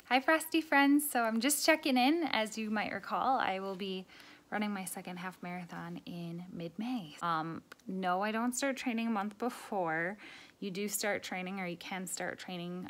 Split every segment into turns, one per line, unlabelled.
Hi Frosty friends, so I'm just checking in. As you might recall, I will be running my second half marathon in mid-May. No, I don't start training a month before. You do start training, or you can start training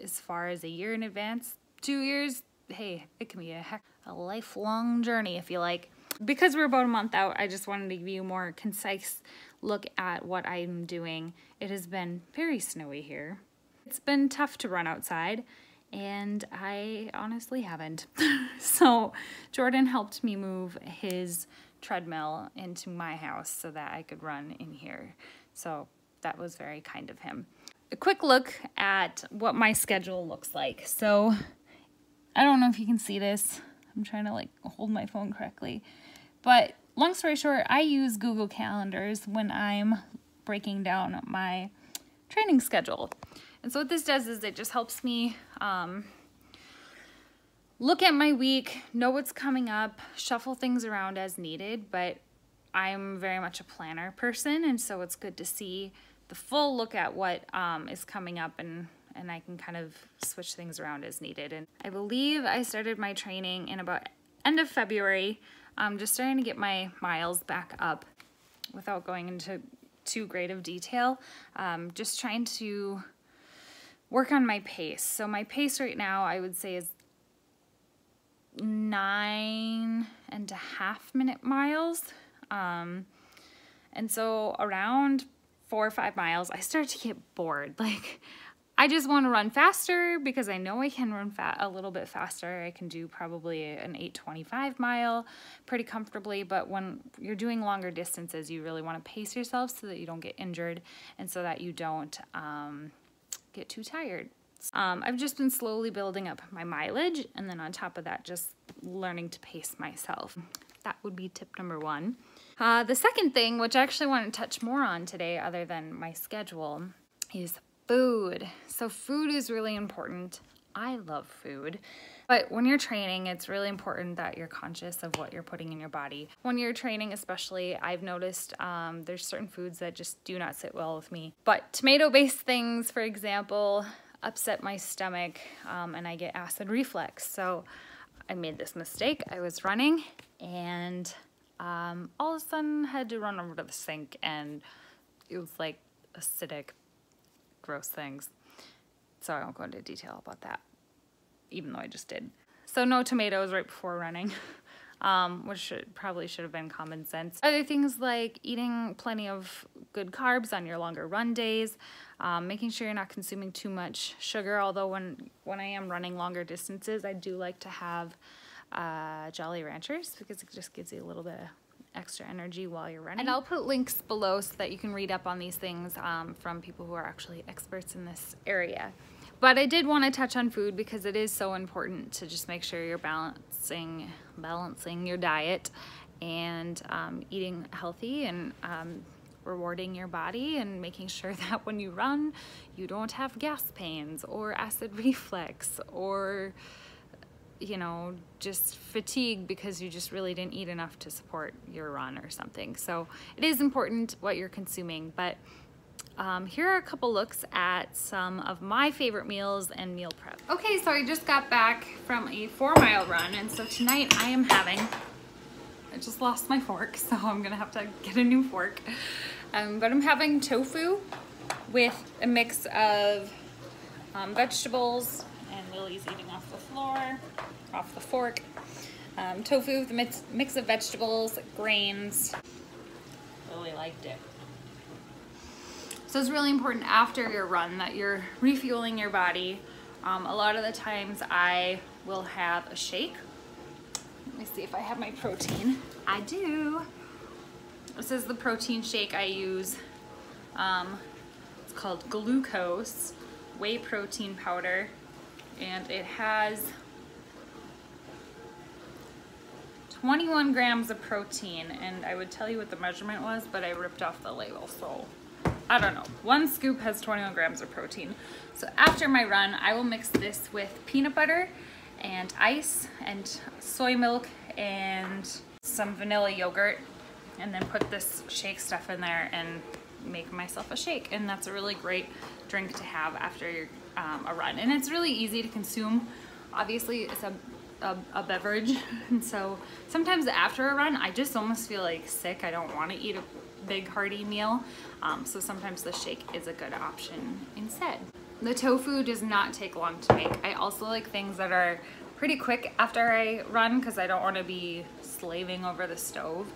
as far as a year in advance. 2 years, hey, it can be a lifelong journey if you like. Because we're about a month out, I just wanted to give you a more concise look at what I'm doing. It has been very snowy here. It's been tough to run outside, and I honestly haven't. So Jordan helped me move his treadmill into my house so that I could run in here. So that was very kind of him. A quick look at what my schedule looks like. So I don't know if you can see this. I'm trying to like hold my phone correctly. But long story short, I use Google Calendars when I'm breaking down my training schedule. And so what this does is it just helps me look at my week, know what's coming up, shuffle things around as needed, but I'm very much a planner person, and so it's good to see the full look at what is coming up, and I can kind of switch things around as needed. And I believe I started my training in about end of February. I'm just starting to get my miles back up without going into too great of detail. Just trying to work on my pace. So my pace right now, I would say, is 9.5 minute miles. And so around 4 or 5 miles, I start to get bored. Like, I just want to run faster because I know I can run a little bit faster. I can do probably an 8:25 mile pretty comfortably, but when you're doing longer distances, you really want to pace yourself so that you don't get injured and so that you don't get too tired. I've just been slowly building up my mileage, and then on top of that, just learning to pace myself. That would be tip number 1. The second thing, which I actually want to touch more on today other than my schedule, is food. So food is really important. I love food. But when you're training, it's really important that you're conscious of what you're putting in your body. When you're training especially, I've noticed there's certain foods that just do not sit well with me. But tomato-based things, for example, upset my stomach, and I get acid reflux. So I made this mistake. I was running, and all of a sudden had to run over to the sink, and it was like acidic, gross things. So I won't go into detail about that, even though I just did. So no tomatoes right before running, which probably should have been common sense. Other things like eating plenty of good carbs on your longer run days, making sure you're not consuming too much sugar, although when I am running longer distances, I do like to have Jolly Ranchers because it just gives you a little bit of extra energy while you're running. And I'll put links below so that you can read up on these things from people who are actually experts in this area. But I did want to touch on food because it is so important to just make sure you're balancing your diet and eating healthy and rewarding your body and making sure that when you run, you don't have gas pains or acid reflux or, you know, just fatigue because you just really didn't eat enough to support your run or something. So it is important what you're consuming, but here are a couple looks at some of my favorite meals and meal prep. Okay, so I just got back from a 4-mile run, and so tonight I am having, I just lost my fork, so I'm gonna have to get a new fork. But I'm having tofu with a mix of vegetables, and Lily's eating off the floor, off the fork. Tofu with a mix of vegetables, grains. Lily liked it. So it's really important after your run that you're refueling your body. A lot of the times I will have a shake. Let me see if I have my protein. I do. This is the protein shake I use. It's called Glucose Whey Protein Powder, and it has 21 grams of protein, and I would tell you what the measurement was, but I ripped off the label, so I don't know. 1 scoop has 21 grams of protein. So after my run, I will mix this with peanut butter and ice and soy milk and some vanilla yogurt, and then put this shake stuff in there and make myself a shake. And that's a really great drink to have after a run. And it's really easy to consume. Obviously, it's a beverage, and so sometimes after a run, I just almost feel like sick. I don't want to eat a big hearty meal, so sometimes the shake is a good option instead. The tofu does not take long to make. I also like things that are pretty quick after I run because I don't want to be slaving over the stove.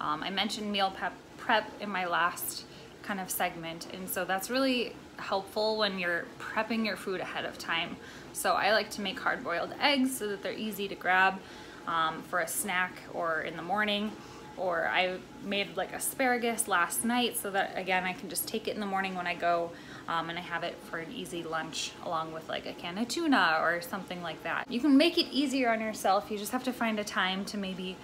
I mentioned meal prep in my last kind of segment, and so that's really helpful when you're prepping your food ahead of time. So I like to make hard-boiled eggs so that they're easy to grab for a snack or in the morning. Or I made like asparagus last night so that, again, I can just take it in the morning when I go, and I have it for an easy lunch along with like a can of tuna or something like that. You can make it easier on yourself. You just have to find a time to maybe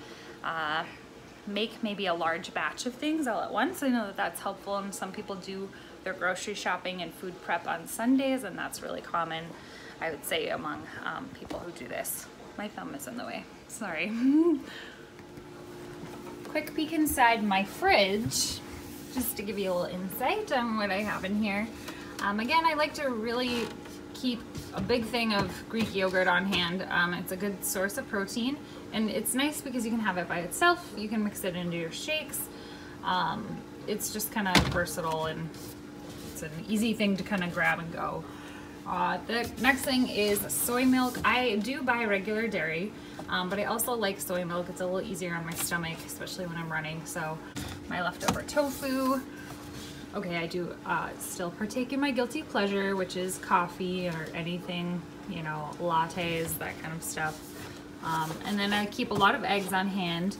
make maybe a large batch of things all at once. I know that that's helpful, and some people do their grocery shopping and food prep on Sundays, and that's really common, I would say, among people who do this. My thumb is in the way, sorry. Quick peek inside my fridge, just to give you a little insight on what I have in here. Again, I like to really keep a big thing of Greek yogurt on hand. It's a good source of protein, and it's nice because you can have it by itself. You can mix it into your shakes. It's just kind of versatile, and it's an easy thing to kind of grab and go. The next thing is soy milk. I do buy regular dairy, but I also like soy milk. It's a little easier on my stomach, especially when I'm running. So my leftover tofu. Okay, I do still partake in my guilty pleasure, which is coffee or anything, you know, lattes, that kind of stuff. And then I keep a lot of eggs on hand.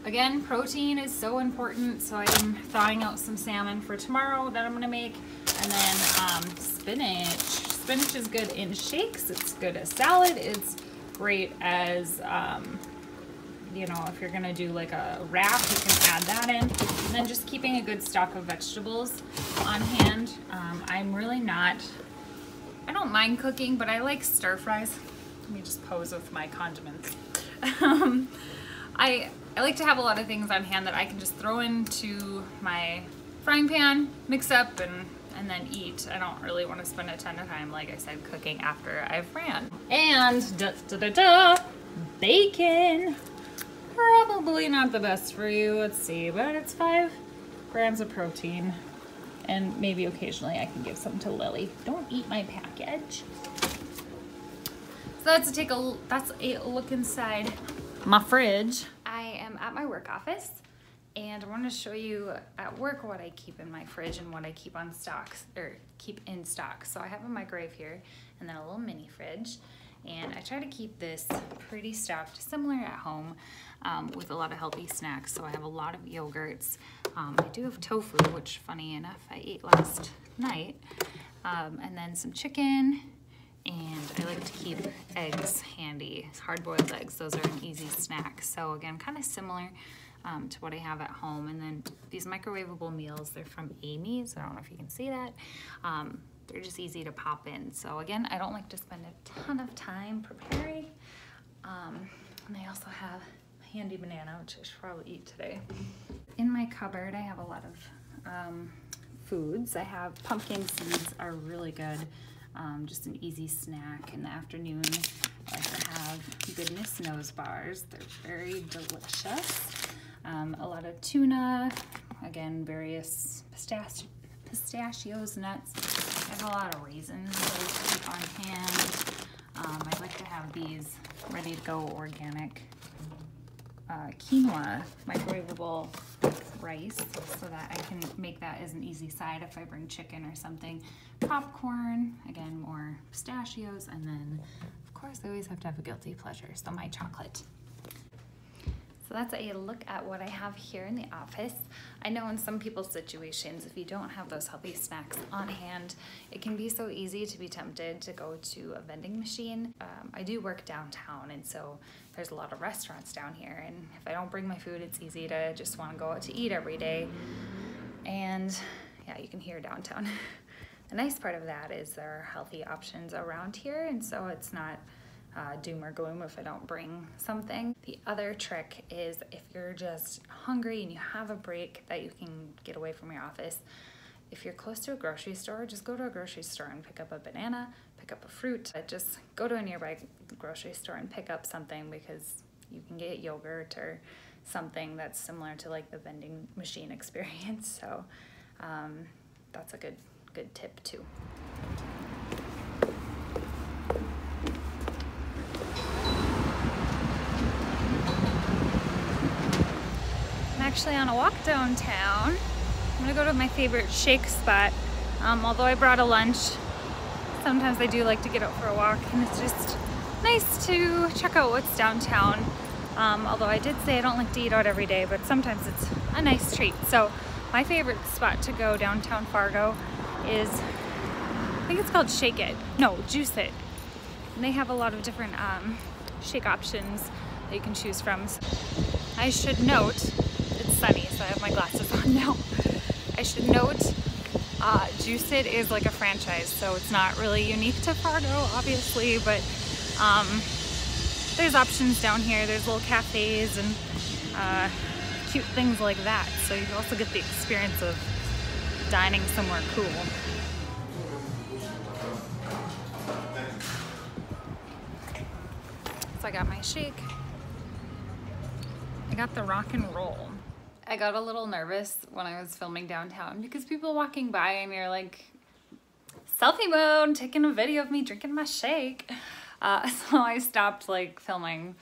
Again, protein is so important, so I am thawing out some salmon for tomorrow that I'm gonna make. And then spinach. Spinach is good in shakes, it's good as salad, it's great as, you know, if you're gonna do like a wrap, you can add that in. And then just keeping a good stock of vegetables on hand. I'm really not, I don't mind cooking, but I like stir fries. Let me just pose with my condiments. I like to have a lot of things on hand that I can just throw into my frying pan, mix up, and then eat. I don't really want to spend a ton of time, like I said, cooking after I've ran. And bacon. Probably not the best for you, let's see, but it's 5 grams of protein. And maybe occasionally I can give some to Lily. Don't eat my package. So that's a look inside my fridge. I am at my work office, and I want to show you at work what I keep in my fridge and what I keep on stocks, or keep in stock. So I have a microwave here, and then a little mini fridge, and I try to keep this pretty stocked, similar at home, with a lot of healthy snacks. So I have a lot of yogurts. I do have tofu, which funny enough I ate last night, and then some chicken. And I like to keep eggs handy, hard-boiled eggs. Those are an easy snack. So again, kind of similar to what I have at home. And then these microwavable meals, they're from Amy's. I don't know if you can see that. They're just easy to pop in. So again, I don't like to spend a ton of time preparing. And I also have a handy banana, which I should probably eat today. In my cupboard, I have a lot of foods. I have pumpkin seeds, are really good. Just an easy snack in the afternoon. I like to have Goodness Knows bars. They're very delicious. A lot of tuna, again, various pistachios, nuts. I have a lot of raisins that I keep on hand. I like to have these ready to go organic quinoa microwavable rice so that I can make that as an easy side if I bring chicken or something. Popcorn, again, more pistachios, and then of course I always have to have a guilty pleasure, so my chocolate. So that's a look at what I have here in the office. I know in some people's situations, if you don't have those healthy snacks on hand, it can be so easy to be tempted to go to a vending machine. I do work downtown, and so there's a lot of restaurants down here, and if I don't bring my food, it's easy to just want to go out to eat every day. And yeah, you can hear downtown. The nice part of that is there are healthy options around here, and so it's not doom or gloom if I don't bring something. The other trick is if you're just hungry and you have a break that you can get away from your office, if you're close to a grocery store, just go to a grocery store and pick up a banana, pick up a fruit. Just go to a nearby grocery store and pick up something, because you can get yogurt or something that's similar to like the vending machine experience. So that's a good tip too. I'm actually on a walk downtown. I'm gonna go to my favorite shake spot. Although I brought a lunch, sometimes I do like to get out for a walk, and it's just nice to check out what's downtown. Although I did say I don't like to eat out every day, but sometimes it's a nice treat. So my favorite spot to go downtown Fargo is, I think it's called Shake It. No, Juice It. And they have a lot of different shake options that you can choose from. So I should note, it's sunny, so I have my glasses on now. I should note, Juice It is like a franchise, so it's not really unique to Fargo, obviously, but there's options down here. There's little cafes and cute things like that. So you also get the experience of dining somewhere cool. So I got my shake. I got the rock and roll. I got a little nervous when I was filming downtown because people walking by and you're like, selfie mode, taking a video of me drinking my shake. So I stopped like filming.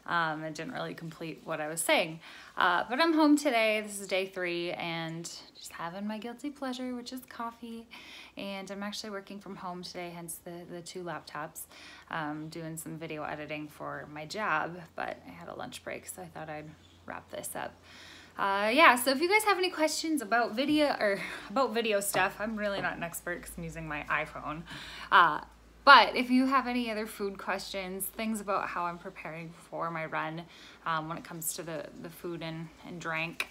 I didn't really complete what I was saying. But I'm home today. This is day 3 and just having my guilty pleasure, which is coffee. And I'm actually working from home today, hence the 2 laptops. Doing some video editing for my job, but I had a lunch break, so I thought I'd wrap this up. Yeah, so if you guys have any questions about video stuff, I'm really not an expert because I'm using my iPhone. But if you have any other food questions, things about how I'm preparing for my run when it comes to the food and drink,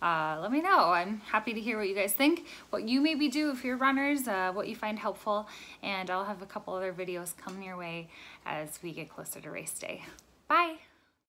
let me know. I'm happy to hear what you guys think, what you maybe do if you're runners, what you find helpful, and I'll have a couple other videos coming your way as we get closer to race day. Bye!